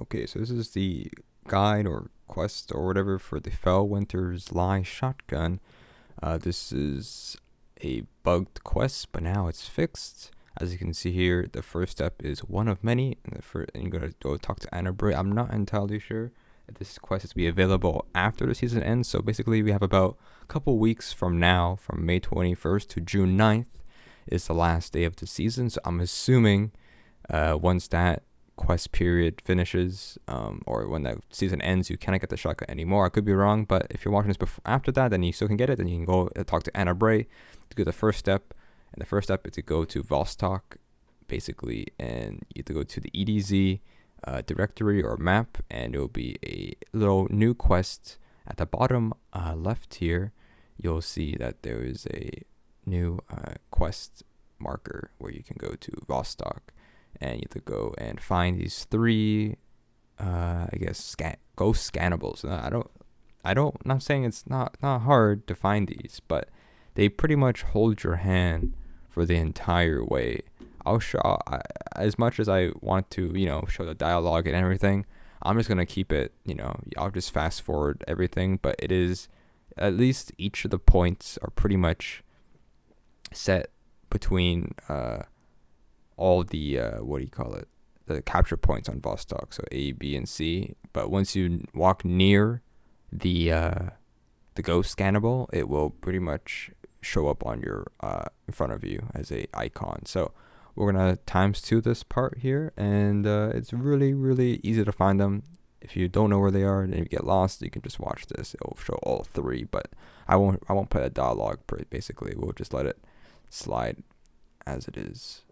Okay, so this is the guide or quest or whatever for the Felwinter's Lie shotgun. This is a bugged quest, but now it's fixed. As you can see here, the first step is one of many, and you're gonna go talk to Ana Bray. I'm not entirely sure if this quest is to be available after the season ends. So basically, we have about a couple weeks from now, from May 21st to June 9th, is the last day of the season. So I'm assuming once that quest period finishes, or when that season ends, you cannot get the shotgun anymore. I could be wrong, but if you're watching this before after that, then you still can get it. Then you can go talk to Ana Bray to do the first step, and the first step is to go to Vostok, basically, and you have to go to the EDZ directory or map, and it will be a little new quest at the bottom left here. You'll see that there is a new quest marker where you can go to Vostok, and you have to go and find these three, ghost scannables. I'm not saying it's not hard to find these, but they pretty much hold your hand for the entire way. I'll show, as much as I want to, show the dialogue and everything, I'm just gonna keep it, I'll just fast forward everything, but it is, at least each of the points are pretty much set between, all the the capture points on Vostok, so A, B, and C. But once you walk near the ghost scannable, it will pretty much show up on your in front of you as a icon. So we're gonna ×2 this part here, and it's really easy to find them. If you don't know where they are and you get lost, you can just watch this. It will show all three, but I won't put a dialogue. Basically, we'll just let it slide as it is.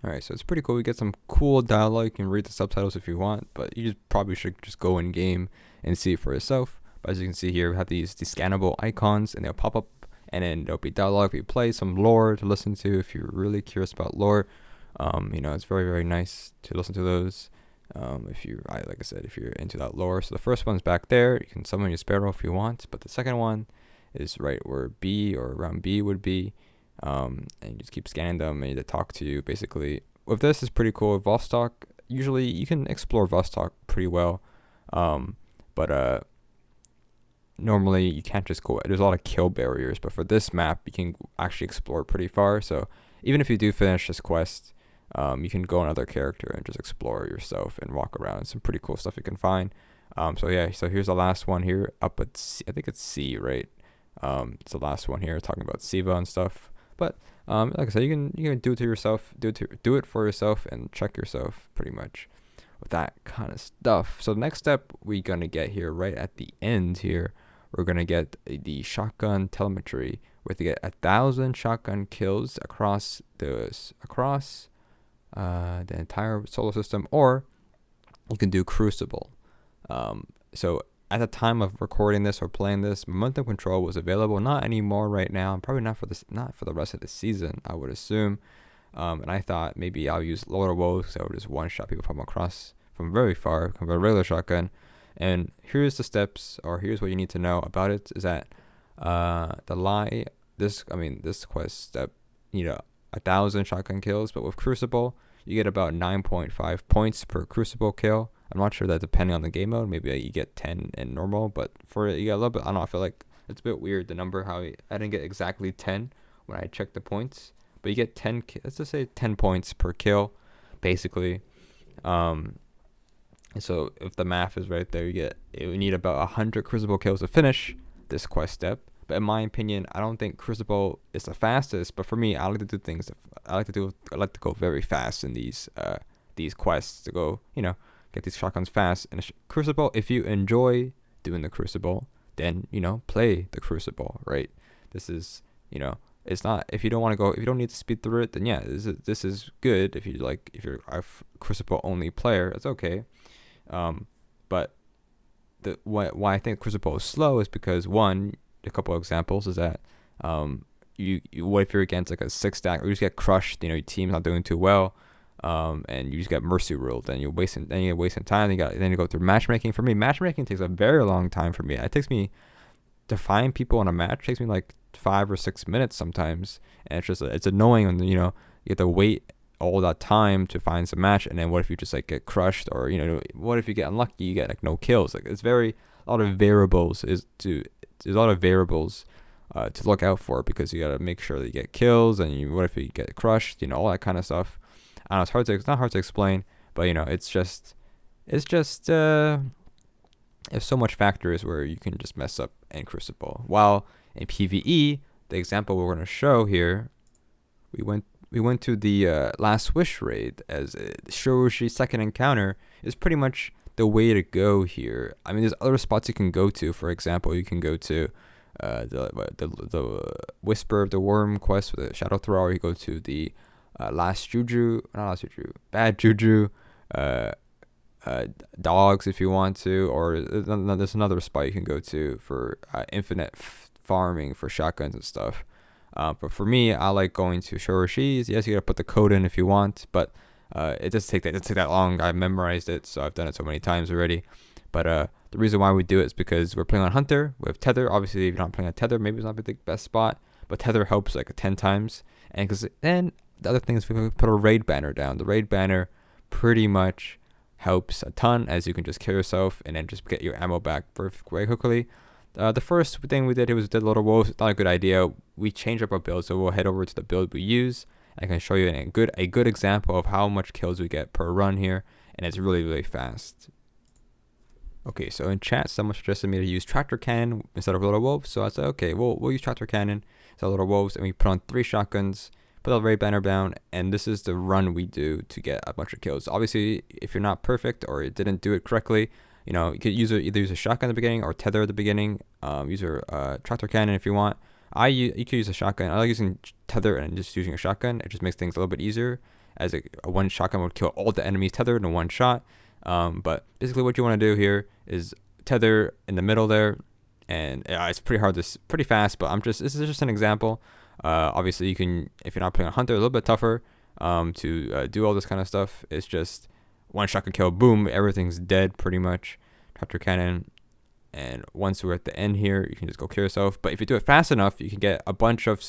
Alright, so it's pretty cool. We get some cool dialogue. You can read the subtitles if you want, but you probably should just go in game and see it for yourself. But as you can see here, we have these scannable icons, and they'll pop up, and then there'll be dialogue. We play some lore to listen to if you're really curious about lore. It's very nice to listen to those. Like I said, if you're into that lore. So the first one's back there. You can summon your sparrow if you want, but the second one is right where B or around B would be. And you just keep scanning them, and they talk to you. Basically, with this is pretty cool. With Vostok, usually you can explore Vostok pretty well, but normally you can't just go. There's a lot of kill barriers, but for this map, you can actually explore pretty far. So even if you do finish this quest, you can go another character and just explore yourself and walk around. Some pretty cool stuff you can find. So here's the last one here up at C. I think it's C, right? It's the last one here talking about Siva and stuff. But like I said, you can do it to yourself, do it for yourself, and check yourself pretty much with that kind of stuff. So the next step we're gonna get here right at the end here, we're gonna get the shotgun telemetry. We have to get 1,000 shotgun kills across the entire solar system, or you can do Crucible. So at the time of recording this or playing this, momentum control was available. Not anymore right now, and probably not for the rest of the season, I would assume. And I thought maybe I'll use Lord of Woes, so I would just one shot people from across from very far, from a regular shotgun. And here's the steps, or here's what you need to know about it: is that this quest step, 1,000 shotgun kills, but with Crucible, you get about 9.5 points per Crucible kill. I'm not sure that depending on the game mode, maybe you get 10 in normal, but you get a little bit, I don't know, I feel like it's a bit weird, the number, how I didn't get exactly 10 when I checked the points, but you get 10, let's just say 10 points per kill, basically. And so if the math is right there, you need about 100 Crucible kills to finish this quest step. But in my opinion, I don't think Crucible is the fastest, but for me, I like to go very fast in these quests, to go, get these shotguns fast. And Crucible, if you enjoy doing the Crucible, then play the Crucible, right? This is, it's not, if you don't need to speed through it, then yeah, this is good. If you're a Crucible only player, it's okay. But why I think Crucible is slow is because, one, a couple of examples is that what if you're against like a 6-stack, or you just get crushed, your team's not doing too well, and you just get mercy ruled, then you're wasting time. Then you go through matchmaking. For me, matchmaking takes a very long time for me. It takes me to find people on a match, takes me like 5 or 6 minutes sometimes, and it's annoying when you have to wait all that time to find some match, and then what if you just like get crushed, or what if you get unlucky, you get like no kills. Like it's very a lot of variables there's a lot of variables to look out for, because you gotta make sure that you get kills, and what if you get crushed, all that kind of stuff. I know it's not hard to explain, but it's just there's so much factors where you can just mess up in Crucible. While in PvE, the example we're going to show here, we went to the Last Wish raid, as Shoroshi second encounter is pretty much the way to go here. I mean, there's other spots you can go to. For example, you can go to the Whisper of the Worm quest with the Shadow Thrower. You go to the Bad Juju, dogs if you want to, or there's another spot you can go to for infinite farming for shotguns and stuff. But for me, I like going to Shoroshi's. Yes, you gotta put the code in if you want, but it doesn't take that long. I memorized it, so I've done it so many times already. But the reason why we do it is because we're playing on Hunter. We have Tether. Obviously, if you're not playing on Tether, maybe it's not the best spot, but Tether helps like 10 times. And because then the other thing is we put a raid banner down. The raid banner pretty much helps a ton, as you can just kill yourself and then just get your ammo back very quickly. The first thing we did was did Little Wolves. Not a good idea. We changed up our build, so we'll head over to the build we use. I can show you a good example of how much kills we get per run here, and it's really, really fast. Okay, so in chat, someone suggested me to use Tractor Cannon instead of Little Wolves, so I said, okay, we'll use Tractor Cannon instead of Little Wolves, and we put on 3 shotguns, put the raid banner down, and this is the run we do to get a bunch of kills. Obviously, if you're not perfect or you didn't do it correctly, you could either use a shotgun at the beginning or Tether at the beginning. Use your Tractor Cannon if you want. You could use a shotgun. I like using Tether and just using a shotgun. It just makes things a little bit easier, as a one shotgun would kill all the enemies tethered in one shot. But basically what you want to do here is Tether in the middle there, and it's pretty fast, but this is just an example. Obviously you can, if you're not playing on Hunter, a little bit tougher to do all this kind of stuff. It's just one shotgun kill, boom, everything's dead pretty much. Tractor Cannon, and once we're at the end here, you can just go kill yourself. But if you do it fast enough, you can get a bunch of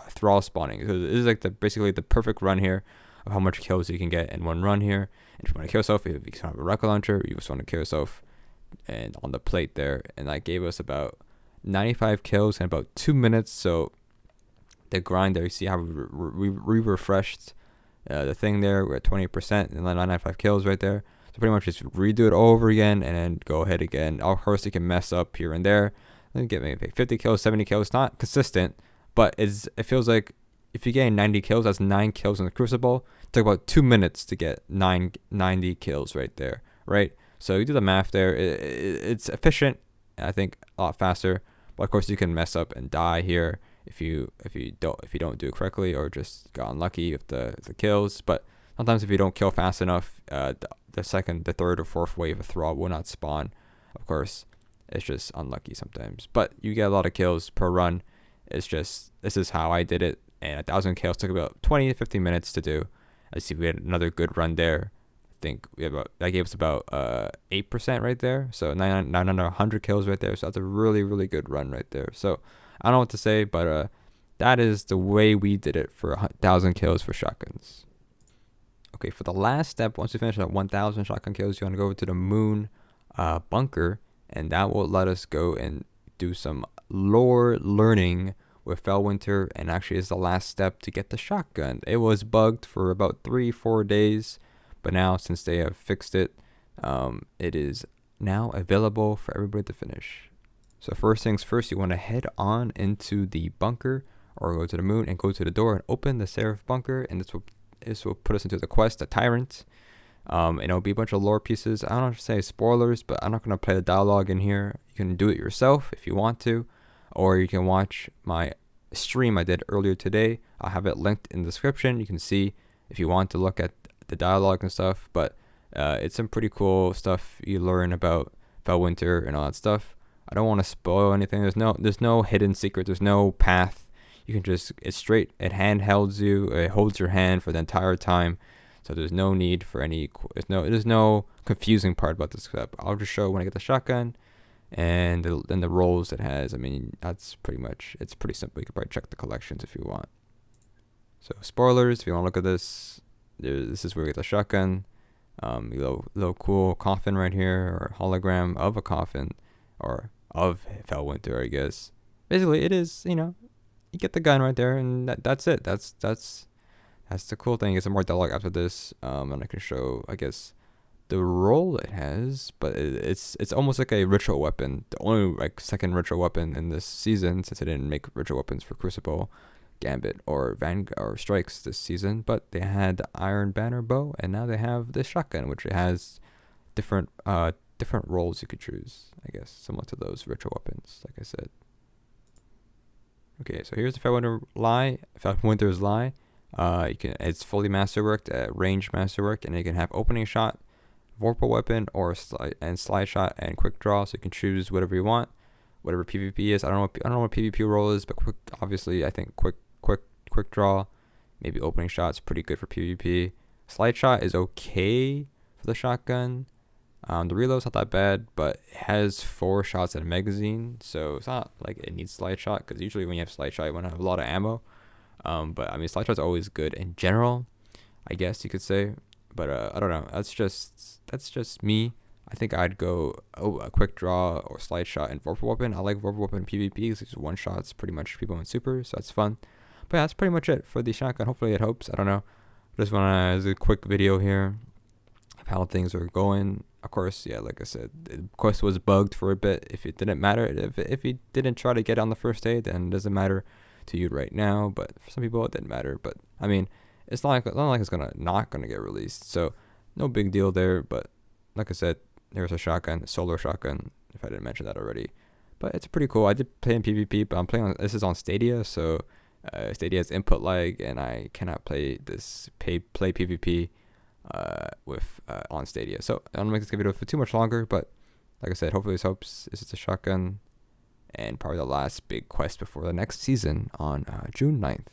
thrall spawning. So this is like basically the perfect run here of how much kills you can get in one run here. And if you want to kill yourself, if you have a rocket launcher, you just want to kill yourself and on the plate there. And that gave us about 95 kills in about 2 minutes. So the grind there, you see how we refreshed the thing there. We're at 20% and then 95 kills right there. So pretty much just redo it all over again and then go ahead again. Of course, you can mess up here and there. Then get maybe 50 kills, 70 kills. It's not consistent, but it feels like if you're getting 90 kills, that's 9 kills in the Crucible. It took about 2 minutes to get 90 kills right there, right? So you do the math there. It's efficient, I think, a lot faster. But of course, you can mess up and die here if you don't do it correctly, or just got unlucky with the kills. But sometimes if you don't kill fast enough, the second, the third, or fourth wave of thrall will not spawn. Of course, it's just unlucky sometimes. But you get a lot of kills per run. This is how I did it, and 1,000 kills took about 20 to 15 minutes to do. I see we had another good run there. I think that gave us about 8% right there. So 900 kills right there. So that's a really, really good run right there. So I don't know what to say, but that is the way we did it for 1,000 kills for shotguns. Okay, for the last step, once you finish at 1,000 shotgun kills, you want to go over to the moon bunker, and that will let us go and do some lore learning with Felwinter, and actually is the last step to get the shotgun. It was bugged for about 3-4 days, but now since they have fixed it, it is now available for everybody to finish. So first things first, you want to head on into the bunker, or go to the moon and go to the door and open the Seraph bunker, and this will put us into the quest, the Tyrant. And it'll be a bunch of lore pieces. I don't know if to say spoilers, but I'm not going to play the dialogue in here. You can do it yourself if you want to, or you can watch my stream I did earlier today. I'll have it linked in the description. You can see if you want to look at the dialogue and stuff, but it's some pretty cool stuff you learn about Felwinter and all that stuff. I don't want to spoil anything. There's no hidden secret. There's no path. You can just, it's straight. It handhelds you. It holds your hand for the entire time. So there's no need for there's no confusing part about this step. I'll just show when I get the shotgun and then the roles it has. I mean, that's pretty much, it's pretty simple. You can probably check the collections if you want. So spoilers, if you want to look at this, this is where we get the shotgun. Little cool coffin right here, or hologram of a coffin, or of Felwinter, I guess. Basically, it is, you get the gun right there, and that's it. That's the cool thing. Get some more dialogue after this, and I can show, I guess, the role it has. But it's almost like a ritual weapon. The only like second ritual weapon in this season, since they didn't make ritual weapons for Crucible, Gambit, or or Strikes this season. But they had the Iron Banner bow, and now they have this shotgun, which has different roles you could choose, I guess, similar to those ritual weapons, like I said. Okay, so here's the Felwinter's Lie. It's fully masterworked, range masterwork, and you can have opening shot, vorpal weapon, or slide shot and quick draw. So you can choose whatever you want, whatever PvP is. I don't know what PvP role is, but obviously I think quick draw, maybe opening shot's pretty good for PvP. Slide shot is okay for the shotgun. The reload's not that bad, but it has 4 shots in a magazine, so it's not like it needs slide shot, because usually when you have slide shot, you want to have a lot of ammo. But I mean, slide shot's always good in general, I guess you could say. But I don't know. That's just me. I think I'd go a quick draw or slide shot and vorpal weapon. I like vorpal weapon PvP because it's one shots pretty much people in super, so that's fun. But yeah, that's pretty much it for the shotgun. Hopefully it helps. I don't know. Just want to as a quick video here of how things are going. Of course, yeah, like I said, the quest was bugged for a bit. If it didn't matter, if you didn't try to get it on the first day, then it doesn't matter to you right now. But for some people, it didn't matter. But I mean, it's not like it's not gonna get released. So no big deal there. But like I said, there's a shotgun, a solar shotgun, if I didn't mention that already. But it's pretty cool. I did play in PvP, but I'm playing on, this is on Stadia, so Stadia has input lag, and I cannot play PvP with on Stadia. So I don't make this video for too much longer, but like I said, hopefully this helps. This is a shotgun, and probably the last big quest before the next season on June 9th.